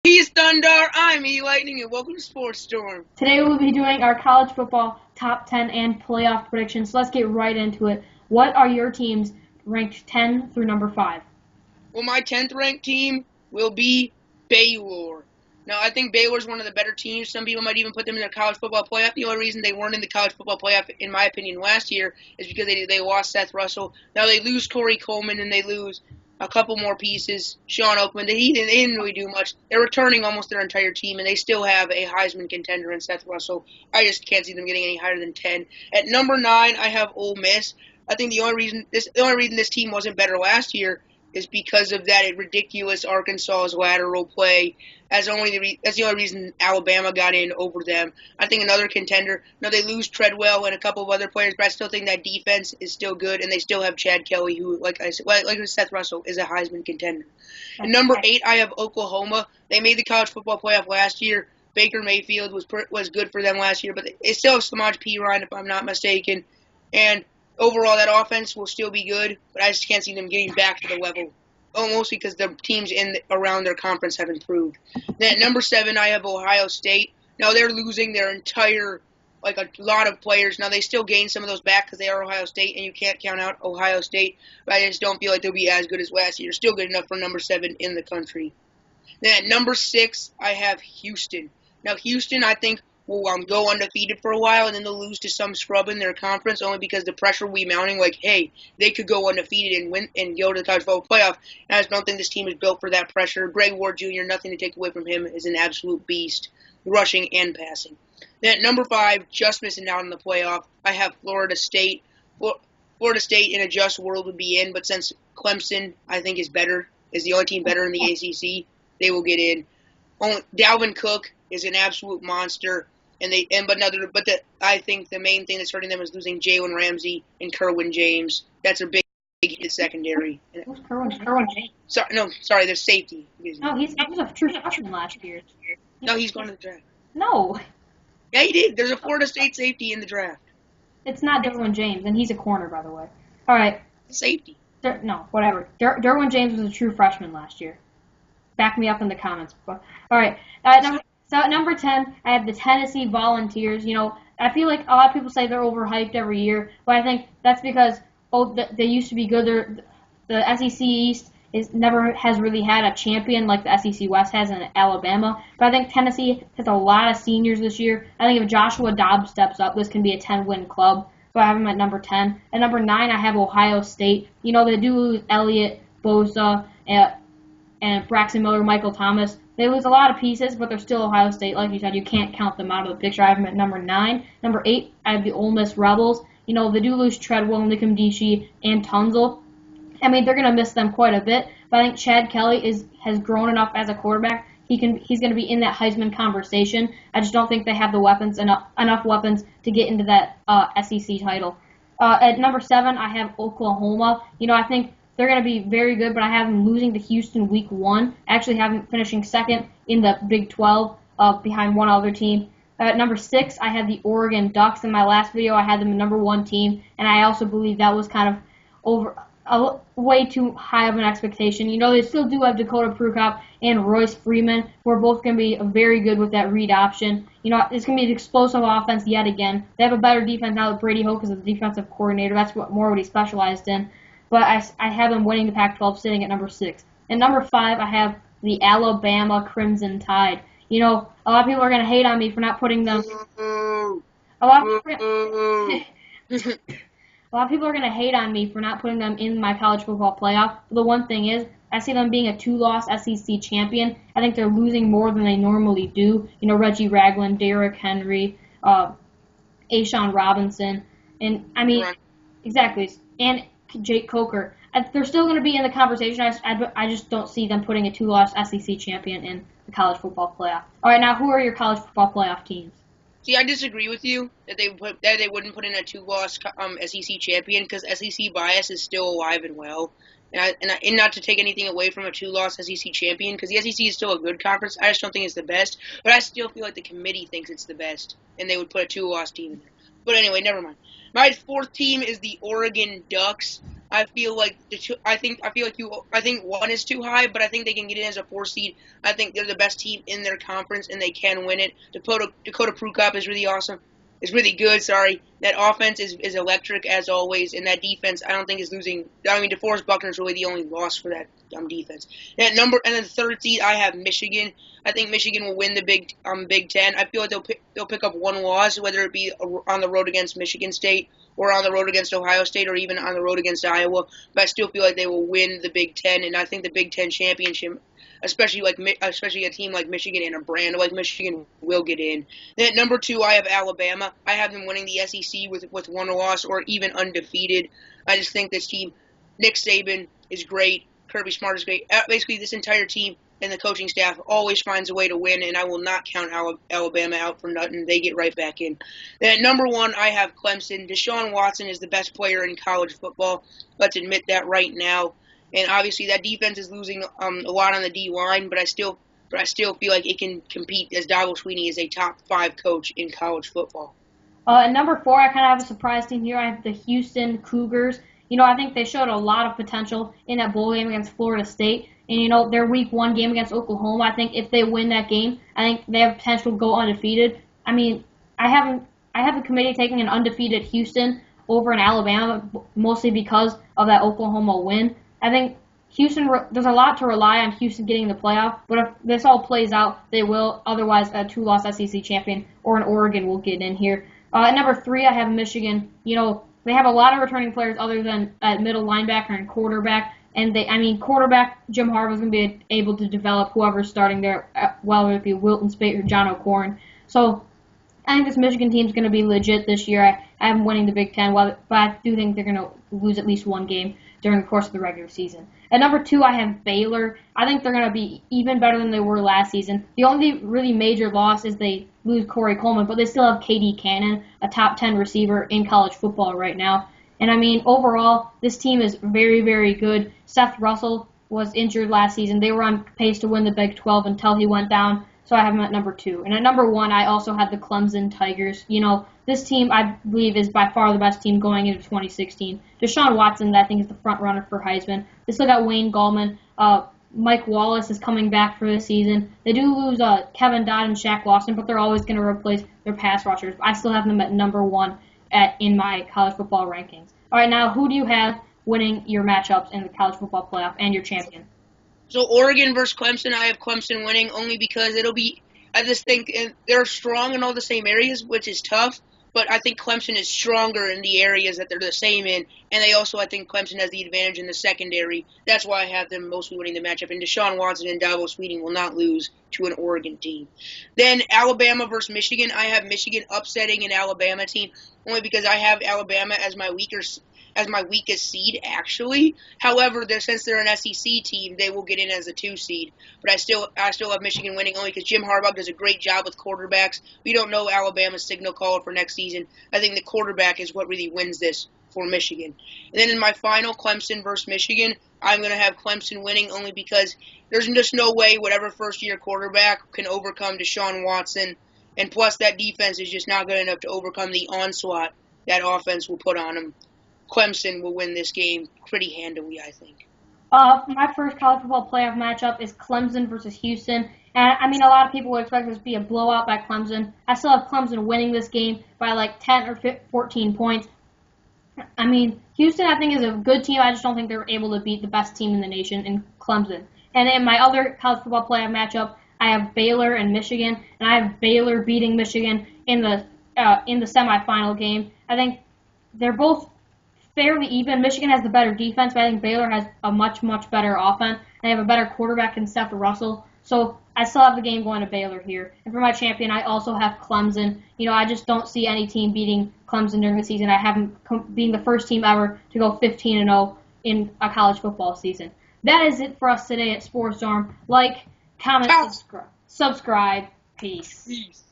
He's Thundarr, I'm E-Lighting, and welcome to Sports Storm. Today we'll be doing our college football top 10 and playoff predictions. So let's get right into it. What are your teams ranked 10 through number 5? Well, my 10th ranked team will be Baylor. Now, I think Baylor's one of the better teams. Some people might even put them in the college football playoff. The only reason they weren't in the college football playoff, in my opinion, last year is because they lost Seth Russell. Now they lose Corey Coleman and they lose a couple more pieces. Sean Oakman, they didn't really do much. They're returning almost their entire team, and they still have a Heisman contender in Seth Russell. I just can't see them getting any higher than 10. At number 9, I have Ole Miss. I think the only reason this team wasn't better last year is because of that ridiculous Arkansas's lateral play. That's the only reason Alabama got in over them. I think another contender. Now they lose Treadwell and a couple of other players, but I still think that defense is still good, and they still have Chad Kelly, who, like I said, like Seth Russell, is a Heisman contender. And number 8, I have Oklahoma. They made the college football playoff last year. Baker Mayfield was good for them last year, but they still have Samaj P. Ryan, if I'm not mistaken, and overall, that offense will still be good, but I just can't see them getting back to the level, almost because the teams around their conference have improved. Then at number 7, I have Ohio State. Now, they're losing their entire, a lot of players. Now, they still gain some of those back because they are Ohio State, and you can't count out Ohio State, but I just don't feel like they'll be as good as last year. Still good enough for number 7 in the country. Then at number 6, I have Houston. Now, Houston, I think, will go undefeated for a while, and then they'll lose to some scrub in their conference only because the pressure will be mounting. Like, hey, they could go undefeated and win and go to the college football playoff. And I just don't think this team is built for that pressure. Greg Ward Jr., nothing to take away from him, is an absolute beast, rushing and passing. Then at number 5, just missing out on the playoff, I have Florida State. Florida State in a just world would be in, but since Clemson, I think, is the only team better in the ACC, they will get in. Dalvin Cook is an absolute monster. I think the main thing that's hurting them is losing Jalen Ramsey and Kerwin James. That's a big hit secondary. Who's Kerwin James? Sorry, there's safety. No, he was a true freshman last year. No, he's going to the draft. No. Yeah, he did. There's a Florida State safety in the draft. It's not Derwin James, and he's a corner, by the way. All right. Safety. No, whatever. Derwin James was a true freshman last year. Back me up in the comments. All right. So at number 10, I have the Tennessee Volunteers. You know, I feel like a lot of people say they're overhyped every year, but I think that's because they used to be good. The SEC East never has really had a champion like the SEC West has in Alabama. But I think Tennessee has a lot of seniors this year. I think if Joshua Dobbs steps up, this can be a 10-win club. So I have him at number 10. At number 9, I have Ohio State. You know, they do lose Elliott, Bosa, and Braxton Miller, Michael Thomas. They lose a lot of pieces, but they're still Ohio State. Like you said, you can't count them out of the picture. I have them at number 9. Number 8, I have the Ole Miss Rebels. You know, they do lose Treadwell, Nikomdishi, and Tunzel. I mean, they're going to miss them quite a bit, but I think Chad Kelly has grown enough as a quarterback. He's going to be in that Heisman conversation. I just don't think they have the weapons enough weapons to get into that SEC title. At number 7, I have Oklahoma. You know, I think they're going to be very good, but I have them losing to Houston week 1. I actually have them finishing second in the Big 12 behind one other team. At number 6, I have the Oregon Ducks. In my last video, I had them the number 1 team, and I also believe that was kind of way too high of an expectation. You know, they still do have Dakota Prukop and Royce Freeman, who are both going to be very good with that read option. You know, it's going to be an explosive offense yet again. They have a better defense now that Brady Hoke is the defensive coordinator. That's what he specialized in. But I have them winning the Pac-12, sitting at number 6. And number 5, I have the Alabama Crimson Tide. You know, a lot of people are going to hate on me for not putting them. A lot of people are going to hate on me for not putting them in my college football playoff. But the one thing is, I see them being a 2-loss SEC champion. I think they're losing more than they normally do. You know, Reggie Ragland, Derrick Henry, Ashawn Robinson, and I mean, exactly, and Jake Coker. They're still going to be in the conversation. I just don't see them putting a 2-loss SEC champion in the college football playoff. All right, now who are your college football playoff teams? See, I disagree with you that they wouldn't put in a 2-loss SEC champion because SEC bias is still alive and well. And not to take anything away from a 2-loss SEC champion, because the SEC is still a good conference. I just don't think it's the best. But I still feel like the committee thinks it's the best, and they would put a 2-loss team in there. But anyway, never mind. My 4th team is the Oregon Ducks. I feel like I think one is too high, but I think they can get in as a 4 seed. I think they're the best team in their conference, and they can win it. Dakota Prukop is really awesome. It's really good. Sorry, that offense is electric as always, and that defense I don't think is losing. I mean, DeForest Buckner is really the only loss for that defense. And then the 3rd seed I have Michigan. I think Michigan will win the Big Ten. I feel like they'll pick up one loss, whether it be on the road against Michigan State or on the road against Ohio State or even on the road against Iowa. But I still feel like they will win the Big Ten, and I think the Big Ten championship, especially a team like Michigan and a brand like Michigan, will get in. Then at number 2, I have Alabama. I have them winning the SEC with one loss or even undefeated. I just think this team, Nick Saban is great. Kirby Smart is great. Basically, this entire team and the coaching staff always finds a way to win, and I will not count Alabama out for nothing. They get right back in. Then at number 1, I have Clemson. Deshaun Watson is the best player in college football. Let's admit that right now. And obviously, that defense is losing a lot on the D line, but I still feel like it can compete, as Dabo Swinney is a top 5 coach in college football. At number 4, I kind of have a surprise team here. I have the Houston Cougars. I think they showed a lot of potential in that bowl game against Florida State. And, their week 1 game against Oklahoma, I think if they win that game, I think they have potential to go undefeated. I mean, I have the committee taking an undefeated Houston over in Alabama, mostly because of that Oklahoma win. I think Houston, there's a lot to rely on Houston getting the playoff, but if this all plays out, they will. Otherwise, a 2-loss SEC champion or an Oregon will get in here. At number 3, I have Michigan. They have a lot of returning players other than at middle linebacker and quarterback. And quarterback Jim Harbaugh is going to be able to develop whoever's starting there, whether it be Wilton Speight or John O'Corn. So I think this Michigan team is going to be legit this year. I have them winning the Big Ten, but I do think they're going to lose at least one game during the course of the regular season. At number 2, I have Baylor. I think they're going to be even better than they were last season. The only really major loss is they lose Corey Coleman, but they still have KD Cannon, a top 10 receiver in college football right now. And overall, this team is very, very good. Seth Russell was injured last season. They were on pace to win the Big 12 until he went down, so I have him at number 2. And at number 1, I also have the Clemson Tigers. This team, I believe, is by far the best team going into 2016. Deshaun Watson, I think, is the front runner for Heisman. They still got Wayne Gallman. Mike Wallace is coming back for this season. They do lose Kevin Dodd and Shaq Lawson, but they're always going to replace their pass rushers. I still have them at number 1 in my college football rankings. All right, now who do you have winning your matchups in the college football playoff and your champion? So Oregon versus Clemson, I have Clemson winning only because I just think they're strong in all the same areas, which is tough. But I think Clemson is stronger in the areas that they're the same in, and I think Clemson has the advantage in the secondary. That's why I have them mostly winning the matchup. And Deshaun Watson and Dabo Swinney will not lose to an Oregon team. Then Alabama versus Michigan. I have Michigan upsetting an Alabama team only because I have Alabama as my weakest seed, actually. However, since they're an SEC team, they will get in as a 2 seed. But I still have Michigan winning only because Jim Harbaugh does a great job with quarterbacks. We don't know Alabama's signal caller for next season. I think the quarterback is what really wins this for Michigan. And then in my final, Clemson versus Michigan, I'm going to have Clemson winning only because there's just no way whatever first-year quarterback can overcome Deshaun Watson. And plus, that defense is just not good enough to overcome the onslaught that offense will put on them. Clemson will win this game pretty handily, I think. My first college football playoff matchup is Clemson versus Houston. And, a lot of people would expect this to be a blowout by Clemson. I still have Clemson winning this game by like 10 or 14 points. Houston, I think, is a good team. I just don't think they're able to beat the best team in the nation in Clemson. And in my other college football playoff matchup, I have Baylor and Michigan, and I have Baylor beating Michigan in the semifinal game. I think they're both fairly even. Michigan has the better defense, but I think Baylor has a much, much better offense. They have a better quarterback in Seth Russell. So I still have the game going to Baylor here. And for my champion, I also have Clemson. I just don't see any team beating Clemson during the season. I have them being the first team ever to go 15-0 in a college football season. That is it for us today at Sports Dorm. Like, comment, subscribe. Peace.